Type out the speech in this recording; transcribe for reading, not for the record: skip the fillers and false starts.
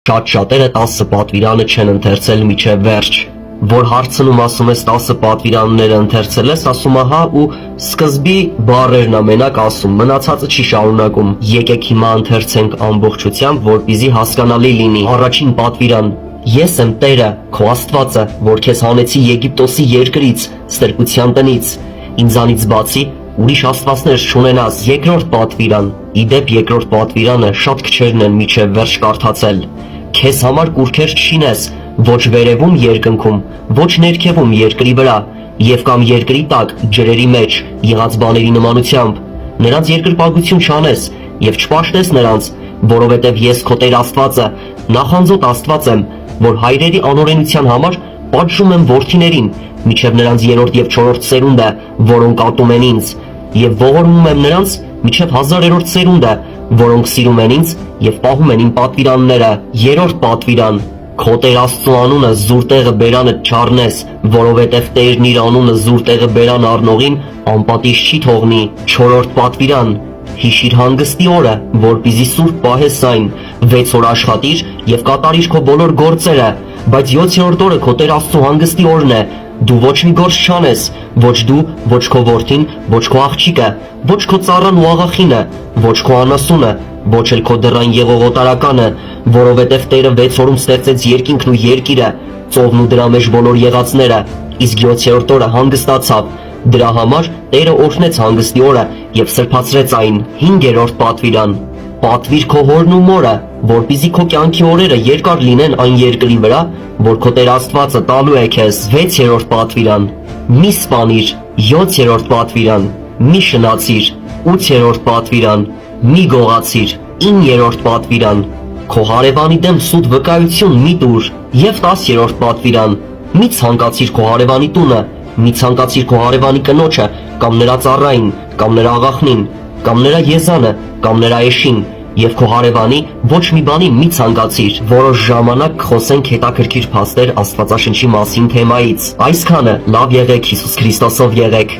Շատ շատերը 10 պատվիրանը չեն ընթերցել մինչև վերջ, որ հարցնում ասում ես 10 պատվիրանները ընթերցել ես, ասում ահա ու սկզբի բառերն ամենակ ասում, մնացածը չի շարունակում։ Եկեք հիմա ընթերցենք ամբողջությամբ, որպեսզի հասկանալի լինի։ Առաջին պատվիրան. Ես եմ Տերը, քո Աստվածը, որ քեզ հանեցի Եգիպտոսի երկրից, ստրկության տնից, ինձանից բացի ուրիշ աստվածներ չունենաս։ Երկրորդ պատվիրան. Իդեպ երկրորդ պատվիրանը շատ քչերն են մինչև վերջ կարդացել։ Քեզ համար կուռքեր չշինես, ոչ վերևում երկնքում, ոչ ներքևում երկրի վրա, եւ կամ երկրի տակ, ջրերի մեջ, եղած բաների նմանությամբ, նրանց երկրպագություն չանես, եւ չպաշտես նրանց, որովհետեւ ես քո Տեր Աստվածը, նախանձոտ Աստված եմ, որ հայրերի անօրենության համար պատժում եմ որդիներին, մինչև նրանց 3-րդ եւ 4-րդ սերունդը, որոնք ատում են ինձ, եւ ողորմում եմ նրանց մինչև 1000-րդ սերունդը, որոնք սիրում են ինձ եւ պահում են իմ պատվիրանները։ Երրորդ պատվիրան. Քո Տեր Աստծո անունը զուր տեղը բերանը չառնես, որովհետև Տերն իր անունը զուր տեղը բերան առնողին անպատիժ չի թողնի։ Չորրորդ պատվիրան. Հիշիր հանգստի օրը, որպեսզի սուրբ պահես այն, 6 օր աշխատիր եւ կատարիր քո բոլոր գործերը, բայց 7-րդ օրը քո Տեր Աստծո հանգստի օրն է։ Դու ոչ մի գործ չանես, ոչ դու, ոչ քո որդին, ոչ քո աղջիկը, ոչ քո ծառան ու աղախինը, ոչ քո անասունը, ոչ էլ քո դռան եղողոտարականը, որովհետև Տերը 6 օրում ստեղծեց երկինքն ու երկիրը, ծովն ու դրա մեջ բոլոր եղածները, իսկ 7-րդ օրը հանգստացավ։ Դրա համար Տերը օրհնեց հանգստի օրը եւ սրբացրեց այն։ 5-րդ պատվիրան. Պատվիր քո հորն ու մորը, որպեսզի քո կյանքի օրերը երկար լինեն այն երկրի վրա, որ քո Տեր Աստվածը տալու է քեզ։ 6-րդ պատվիրան. Մի սպանիր։ 7-րդ պատվիրան. Մի շնացիր։ 8-րդ պատվիրան. Մի գողացիր։ 9-րդ պատվիրան. Քո հարևանի դեմ սուտ վկայություն մի տուր։ Եվ 10-րդ պատվիրան. Մի ցանկացիր քո հարևանի տունը, մի ցանկացիր քո հարևանի կնոջը, կամ նրա ծառային, կամ նրա աղախնին, կամ նրա եզանը, կամ նրա էշին, եւ քո հարևանի ոչ մի բանի մի ցանկացիր։ Որոշ ժամանակ խոսենք հետաքրքիր փաստեր Աստվածաշնչի մասին թեմայից։ Այսքանը լավ եղեք, Հիսուս Քրիստոսով եղեք։